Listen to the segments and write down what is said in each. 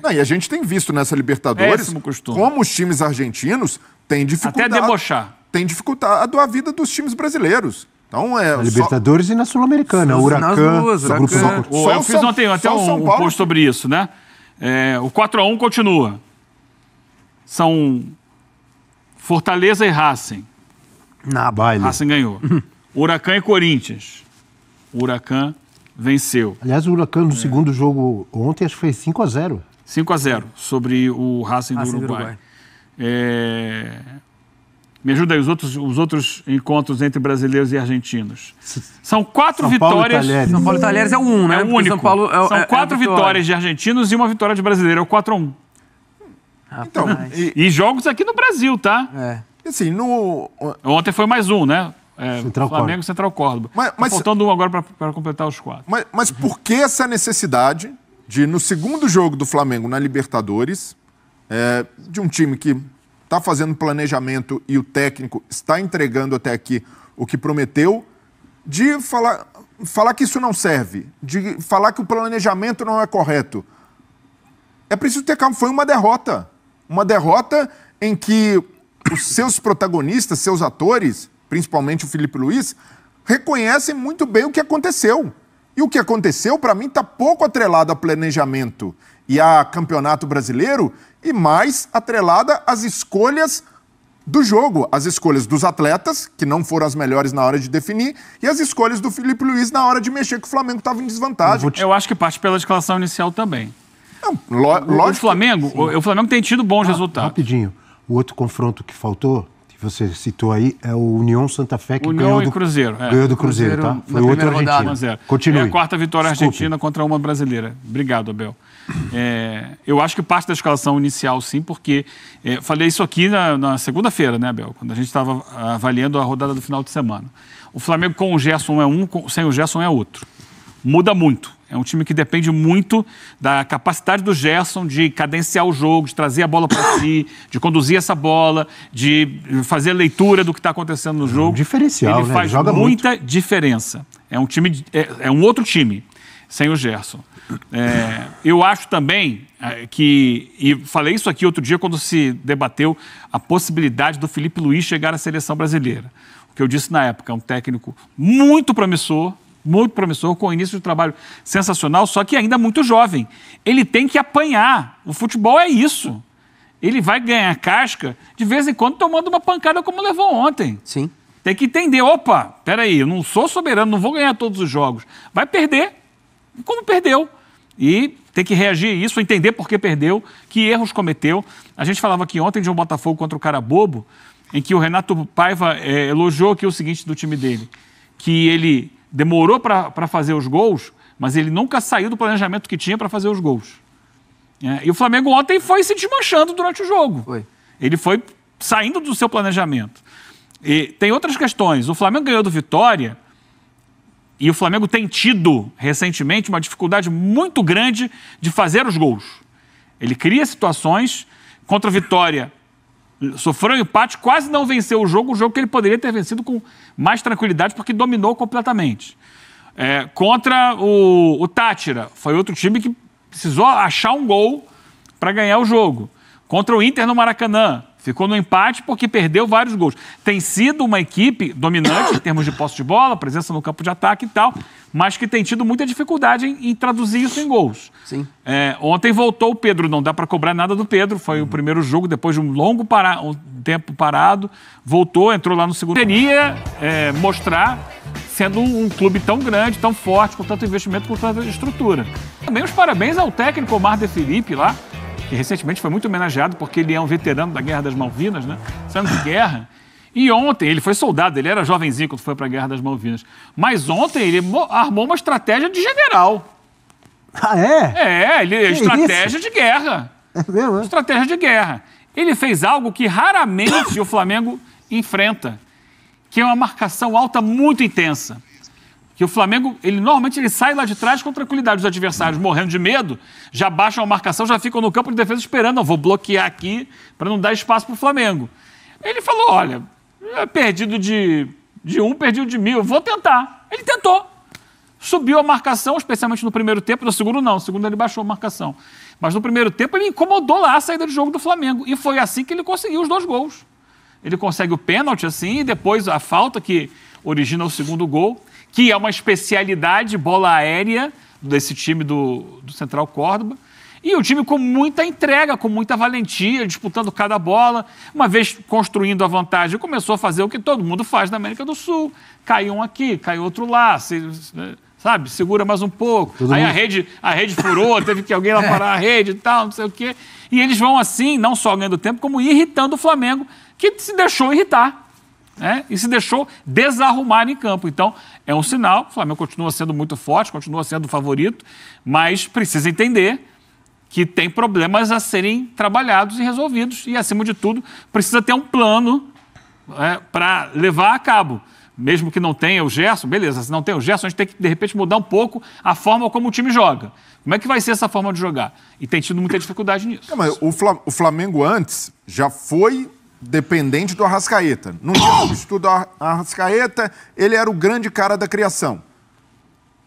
Não, e a gente tem visto nessa Libertadores como os times argentinos têm dificuldade. Até debochar. Tem dificultado a vida dos times brasileiros. Então, na Libertadores e na Sul-Americana. Huracan. Eu fiz ontem até um post sobre isso, né? O 4-1 continua. São Fortaleza e Racing. Na baile. Racing ganhou. Huracan e Corinthians. Huracan venceu. Aliás, o Huracan no segundo jogo ontem acho que foi 5-0. 5-0 sobre o Racing do Uruguai. Me ajuda aí, os outros encontros entre brasileiros e argentinos. São 4 vitórias. São Paulo e Talheres é o 1, né? É o único. São 4 vitórias de argentinos e uma vitória de brasileiro. É o 4-1. Então, e jogos aqui no Brasil, tá? Assim, ontem foi mais um, né? Flamengo e Central Córdoba. Mas faltando um agora para completar os 4. Mas por que essa necessidade de, no segundo jogo do Flamengo na Libertadores, de um time que está fazendo planejamento e o técnico está entregando até aqui o que prometeu, de falar que isso não serve, de falar que o planejamento não é correto? É preciso ter calma. Foi uma derrota. Uma derrota em que os seus protagonistas, seus atores, principalmente o Felipe Luiz, reconhecem muito bem o que aconteceu. E o que aconteceu, para mim, está pouco atrelado a planejamento e a campeonato brasileiro e mais atrelada às escolhas do jogo, as escolhas dos atletas, que não foram as melhores na hora de definir, e as escolhas do Felipe Luiz na hora de mexer, que o Flamengo estava em desvantagem. Eu acho que parte pela escalação inicial também. Não, lógico. O Flamengo tem tido bons resultados. Rapidinho, o outro confronto que faltou, que você citou aí, é o União Santa Fé, que ganhou do Cruzeiro. Ganhou do Cruzeiro, tá? Foi outro argentino. Continue. É a 4ª vitória argentina contra uma brasileira. Obrigado, Abel. Eu acho que parte da escalação inicial, sim, porque falei isso aqui na segunda-feira, né, Abel? Quando a gente estava avaliando a rodada do final de semana. O Flamengo com o Gerson é um, sem o Gerson é outro. Muda muito. É um time que depende muito da capacidade do Gerson de cadenciar o jogo, de trazer a bola para si, de conduzir essa bola, de fazer a leitura do que está acontecendo no jogo. Diferencial, ele faz muita diferença. É um time, é um outro time sem o Gerson. Eu acho também que, e falei isso aqui outro dia quando se debateu a possibilidade do Felipe Luiz chegar à seleção brasileira. O que eu disse na época, é um técnico muito promissor, com início de trabalho sensacional, só que ainda muito jovem. Ele tem que apanhar. O futebol é isso. Ele vai ganhar casca de vez em quando tomando uma pancada como levou ontem. Sim. Tem que entender, opa, peraí, eu não sou soberano, não vou ganhar todos os jogos. Vai perder, como perdeu. E tem que reagir a isso, entender por que perdeu, que erros cometeu. A gente falava aqui ontem de um Botafogo contra o Carabobo, em que o Renato Paiva elogiou aqui o seguinte do time dele, que ele demorou para fazer os gols, mas ele nunca saiu do planejamento que tinha para fazer os gols. E o Flamengo ontem foi se desmanchando durante o jogo. Ele foi saindo do seu planejamento. E tem outras questões. O Flamengo ganhou do Vitória e o Flamengo tem tido, recentemente, uma dificuldade muito grande de fazer os gols. Ele cria situações contra a Vitória. Sofreu um empate, quase não venceu o jogo que ele poderia ter vencido com mais tranquilidade, porque dominou completamente. Contra o Táchira, foi outro time que precisou achar um gol para ganhar o jogo. Contra o Inter no Maracanã, ficou no empate porque perdeu vários gols. Tem sido uma equipe dominante em termos de posse de bola, presença no campo de ataque e tal, mas que tem tido muita dificuldade em traduzir isso em gols. Sim. Ontem voltou o Pedro, não dá para cobrar nada do Pedro, foi o primeiro jogo, depois de um longo tempo parado, voltou, entrou lá no segundo. Queria mostrar, sendo um clube tão grande, tão forte, com tanto investimento, com tanta estrutura. Também os parabéns ao técnico Omar De Felipe lá, que recentemente foi muito homenageado porque ele é um veterano da Guerra das Malvinas, né? Sendo de guerra. E ontem, ele foi soldado, ele era jovenzinho quando foi para a Guerra das Malvinas. Mas ontem ele armou uma estratégia de general. Ah, é? Estratégia de guerra. É mesmo, é? Estratégia de guerra. Ele fez algo que raramente o Flamengo enfrenta, que é uma marcação alta muito intensa. Que o Flamengo, normalmente ele sai lá de trás com tranquilidade. Os adversários morrendo de medo, já baixam a marcação, já ficam no campo de defesa esperando. Não, vou bloquear aqui para não dar espaço para o Flamengo. Ele falou, olha, perdido de 1, perdido de 1000, eu vou tentar. Ele tentou. subiu a marcação, especialmente no primeiro tempo. No segundo, não. No segundo, ele baixou a marcação. Mas no primeiro tempo, ele incomodou lá a saída de jogo do Flamengo. E foi assim que ele conseguiu os 2 gols. Ele consegue o pênalti, assim, e depois a falta que origina o segundo gol, que é uma especialidade, bola aérea, desse time do Central Córdoba. E o time com muita entrega, com muita valentia, disputando cada bola. Uma vez construindo a vantagem, começou a fazer o que todo mundo faz na América do Sul. Cai um aqui, cai outro lá, sabe? Segura mais um pouco. Aí a rede furou, teve que alguém lá parar a rede e tal, não sei o quê. E eles vão assim, não só ganhando tempo, como irritando o Flamengo, que se deixou irritar. E se deixou desarrumar em campo. Então, é um sinal. O Flamengo continua sendo muito forte, continua sendo o favorito, mas precisa entender que tem problemas a serem trabalhados e resolvidos. E, acima de tudo, precisa ter um plano para levar a cabo. Mesmo que não tenha o Gerson, beleza, se não tem o Gerson, a gente tem que, de repente, mudar um pouco a forma como o time joga. Como é que vai ser essa forma de jogar? E tem tido muita dificuldade nisso. Mas o Flamengo antes já foi dependente do Arrascaeta. Não tinha substituto do Arrascaeta, ele era o grande cara da criação.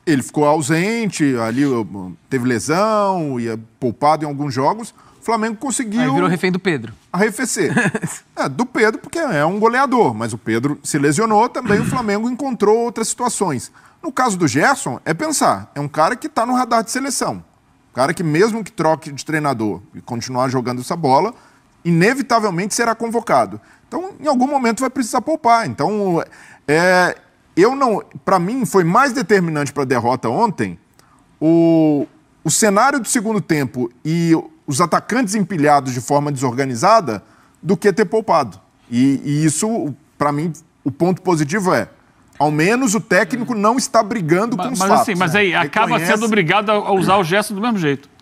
Ele ficou ausente, ali teve lesão, ia poupado em alguns jogos. O Flamengo conseguiu... Aí virou refém do Pedro. Arrefecer. Do Pedro, porque é um goleador, mas o Pedro se lesionou, também o Flamengo encontrou outras situações. No caso do Gerson, é pensar, é um cara que está no radar de seleção. Um cara que mesmo que troque de treinador e continuar jogando essa bola, inevitavelmente será convocado. Então, em algum momento vai precisar poupar. Então, para mim, foi mais determinante para a derrota ontem o cenário do segundo tempo e os atacantes empilhados de forma desorganizada do que ter poupado. E isso, para mim, o ponto positivo ao menos o técnico não está brigando com os fatos. Assim, mas aí acaba sendo obrigado a usar o Gerson do mesmo jeito.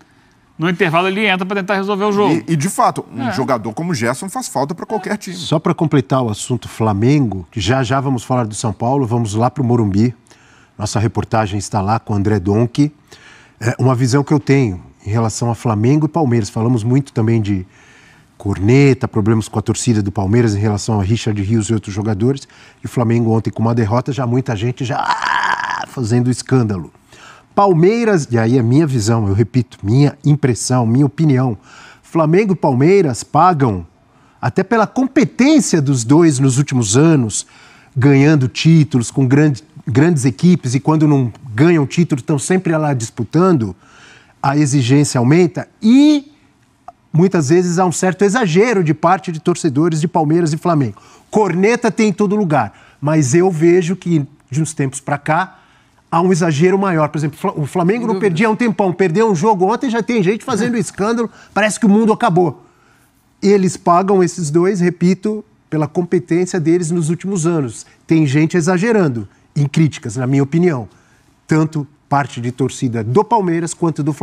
No intervalo ele entra para tentar resolver o jogo. E de fato, um jogador como o Gerson faz falta para qualquer time. Só para completar o assunto Flamengo, que já vamos falar do São Paulo, vamos lá para o Morumbi. Nossa reportagem está lá com o André Donk. Uma visão que eu tenho em relação a Flamengo e Palmeiras. Falamos muito também de corneta, problemas com a torcida do Palmeiras em relação a Richard Rios e outros jogadores. E o Flamengo ontem com uma derrota, já muita gente fazendo escândalo. Palmeiras, e aí é minha visão, eu repito, minha impressão, minha opinião. Flamengo e Palmeiras pagam, até pela competência dos dois nos últimos anos, ganhando títulos com grandes equipes, e quando não ganham título estão sempre lá disputando, a exigência aumenta e muitas vezes há um certo exagero de parte de torcedores de Palmeiras e Flamengo. Corneta tem em todo lugar, mas eu vejo que de uns tempos para cá há um exagero maior. Por exemplo, o Flamengo não perdia há um tempão, perdeu um jogo ontem, já tem gente fazendo escândalo, parece que o mundo acabou. Eles pagam esses dois, repito, pela competência deles nos últimos anos. Tem gente exagerando em críticas, na minha opinião. Tanto parte de torcida do Palmeiras quanto do Flamengo.